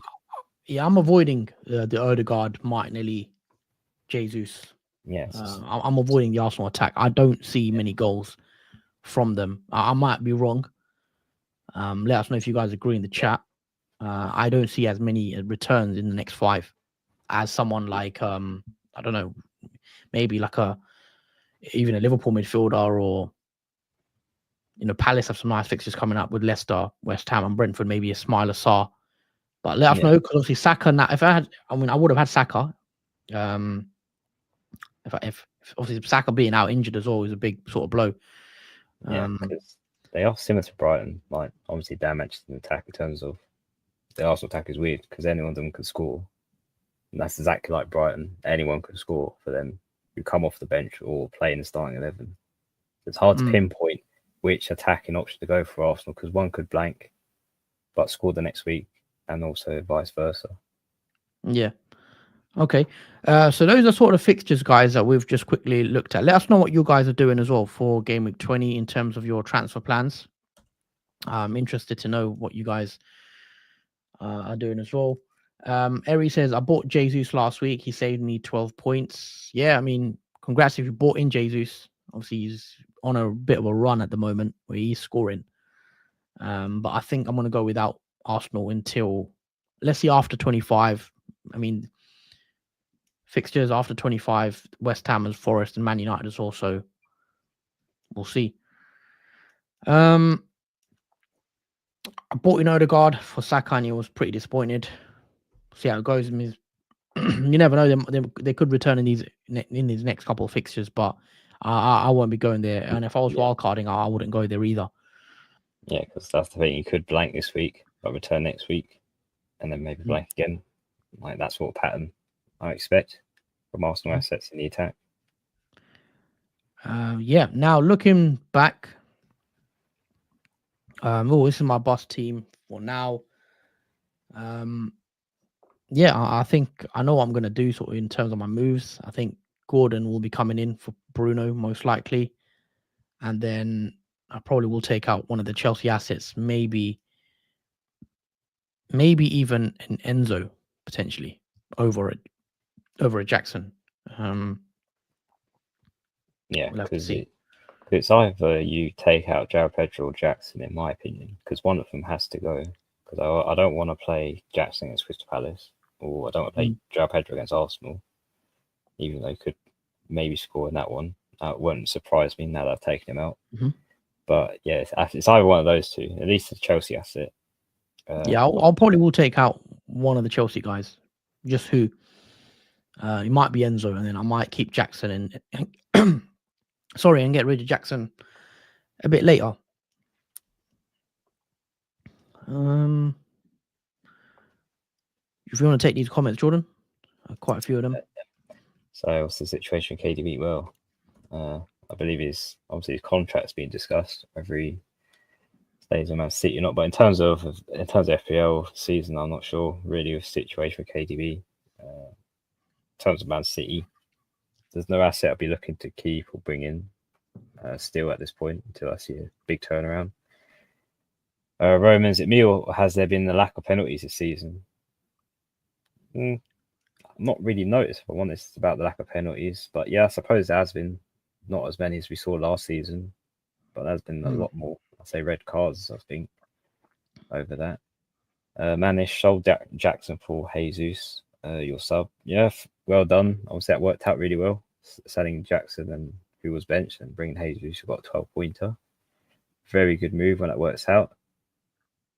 Yeah, I'm avoiding the Odegaard, Martinelli, Jesus. Yes, I'm avoiding the Arsenal attack. I don't see many goals from them. I might be wrong. Let us know if you guys agree in the chat. I don't see as many returns in the next 5 as someone like I don't know, maybe like even a Liverpool midfielder, or Palace have some nice fixtures coming up with Leicester, West Ham, and Brentford. Maybe a Ismaila Sarr. But let us know, because obviously Saka. Now, I would have had Saka. If obviously Saka being out injured as well is a big sort of blow. Because they are similar to Brighton. Like, obviously, damaged in attack in terms of the Arsenal attack is weird because any one of them could score. And that's exactly like Brighton. Anyone could score for them who come off the bench or play in the starting 11. It's hard to pinpoint which attacking option to go for Arsenal, because one could blank but score the next week, and also vice versa. Yeah. Okay. So those are sort of fixtures, guys, that we've just quickly looked at. Let us know what you guys are doing as well for Game Week 20 in terms of your transfer plans. I'm interested to know what you guys are doing as well. Eri says, I bought Jesus last week. He saved me 12 points. Yeah, I mean, congrats if you bought in Jesus. Obviously, he's on a bit of a run at the moment where he's scoring. But I think I'm going to go without Arsenal until, let's see, after 25. I mean, fixtures after 25, West Ham and Forest and Man United as well. So we'll see. I bought in Odegaard for Saka, and he was pretty disappointed. See how it goes. I mean, you never know. They could return in these next couple of fixtures, but I won't be going there. And if I was wildcarding, I wouldn't go there either. Yeah, because that's the thing. You could blank this week, but return next week, and then maybe blank again. Like, that's what pattern I expect from Arsenal assets in the attack. Now looking back, this is my bus team for now. I think I know what I'm going to do sort of in terms of my moves. I think Gordon will be coming in for Bruno most likely, and then I probably will take out one of the Chelsea assets, maybe even an Enzo potentially over a Jackson. We'll because it's either you take out João Pedro or Jackson, in my opinion, because one of them has to go. Because I don't want to play Jackson against Crystal Palace, or I don't want to play João Pedro against Arsenal, even though he could maybe score in that one. It wouldn't surprise me now that I've taken him out. But yeah, it's either one of those two, at least the Chelsea asset. I'll probably will take out one of the Chelsea guys. Just who? It might be Enzo, and then I might keep Jackson and and get rid of Jackson a bit later. If you want to take these comments, Jordan, quite a few of them. So what's the situation with KDB? Well, I believe his contract's being discussed. Every stays in Man City or not. But in terms of FPL season, I'm not sure really with the situation with KDB. In terms of Man City, there's no asset I'll be looking to keep or bring in still at this point until I see a big turnaround. Romans, at me, or has there been a lack of penalties this season? Not really noticed, if I'm honest, about the lack of penalties. But yeah, I suppose there has been not as many as we saw last season, but there's been a lot more, I'd say, red cards, I think, over that. Manish sold Jackson for Jesus, your sub. Yeah, well done. Obviously, that worked out really well, selling Jackson and who was benched and bringing Jesus, who got a 12-pointer. Very good move when it works out.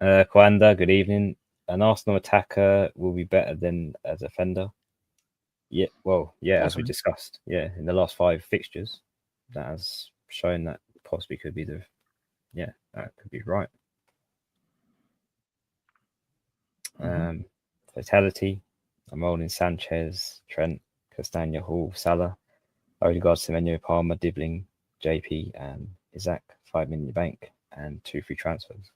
Kwanda, good evening. An Arsenal attacker will be better than a defender. Yeah, well, yeah, as we discussed, yeah, in the last 5 fixtures, that has shown that possibly could be that could be right. Fatality. I'm rolling Sanchez, Trent, Castagna, Hall, Salah, Odegaard, Semenyo, Palmer, Dibbling, JP, and Isaac. 5 million in the bank and 2 free transfers.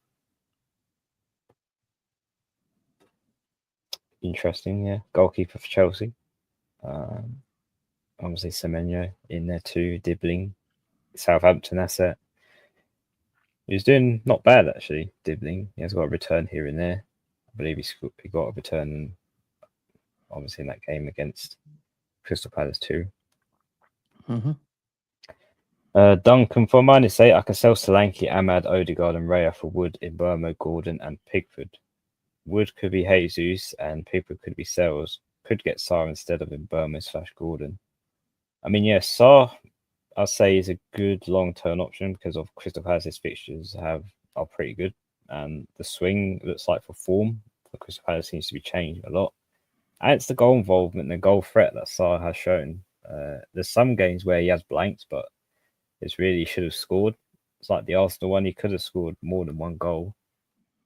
Interesting, yeah. Goalkeeper for Chelsea. Obviously Semenyo in there too. Dibbling, Southampton asset. He's doing not bad actually. Dibbling, he has got a return here and there. I believe he got a return, obviously in that game against Crystal Palace too. Duncan for -8. I can sell Solanke, Ahmad, Odegaard, and Raya for Wood, Mbeumo, Gordon, and Pickford. Wood could be Jesus, and Pickford could be Sells. Could get Sarr instead of Mbeumo/Gordon. I mean, yeah, Sarr, I'd say, is a good long-term option because of Crystal Palace's fixtures are pretty good, and the swing looks like for form for Crystal Palace seems to be changing a lot. And it's the goal involvement and the goal threat that Sarr has shown. There's some games where he has blanked, but it's really should have scored. It's like the Arsenal one; he could have scored more than 1 goal.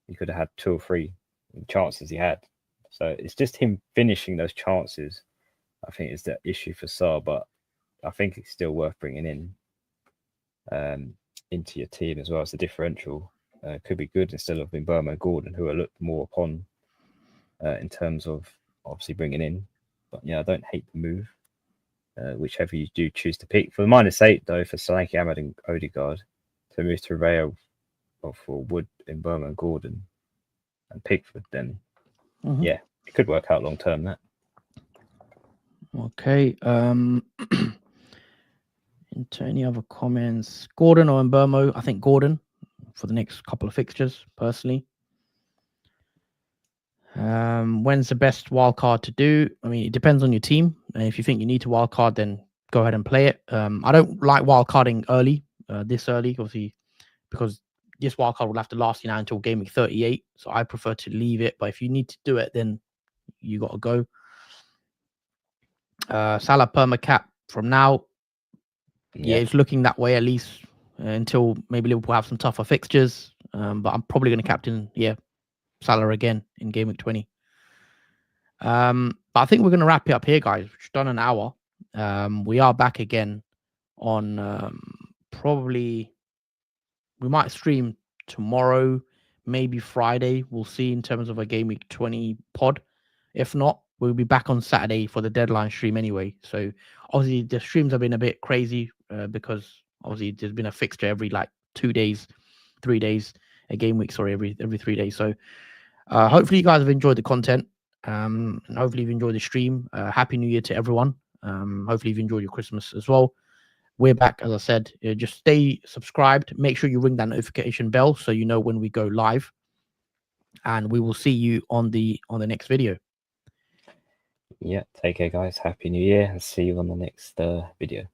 He could have had 2 or 3 chances he had. So it's just him finishing those chances, I think, is the issue for Sarr. But I think it's still worth bringing in into your team as well as the differential. Could be good instead of Mbeumo, Gordon, who are looked more upon in terms of obviously bringing in. But yeah, I don't hate the move, whichever you do choose to pick. For the -8 though, for Solanke, Ahmad, and Odegaard, to move to Rayo or for Wood, Mbeumo, Gordon, and Pickford, then yeah, it could work out long term. That okay. Into any other comments? Gordon or Mbeumo? I think Gordon for the next couple of fixtures, personally. When's the best wildcard to do? I mean, it depends on your team. And if you think you need to wildcard, then go ahead and play it. I don't like wildcarding early, this early, obviously, because this wildcard will have to last you now until game week 38. So I prefer to leave it. But if you need to do it, then you got to go. Salah perma cap from now. Yeah, it's looking that way at least until maybe Liverpool have some tougher fixtures. But I'm probably going to captain, Salah again in game week 20. But I think we're going to wrap it up here, guys. We've done an hour. We are back again on probably, we might stream tomorrow, maybe Friday. We'll see in terms of a game week 20 pod. If not, we'll be back on Saturday for the deadline stream anyway. So obviously the streams have been a bit crazy because obviously there's been a fixture every 2 days, 3 days, a game week, sorry, every 3 days. So hopefully you guys have enjoyed the content and hopefully you've enjoyed the stream. Happy New Year to everyone. Hopefully you've enjoyed your Christmas as well. We're back, as I said. Just stay subscribed. Make sure you ring that notification bell so you know when we go live. And we will see you on the next video. Yeah, take care, guys. Happy New Year, and see you on the next video.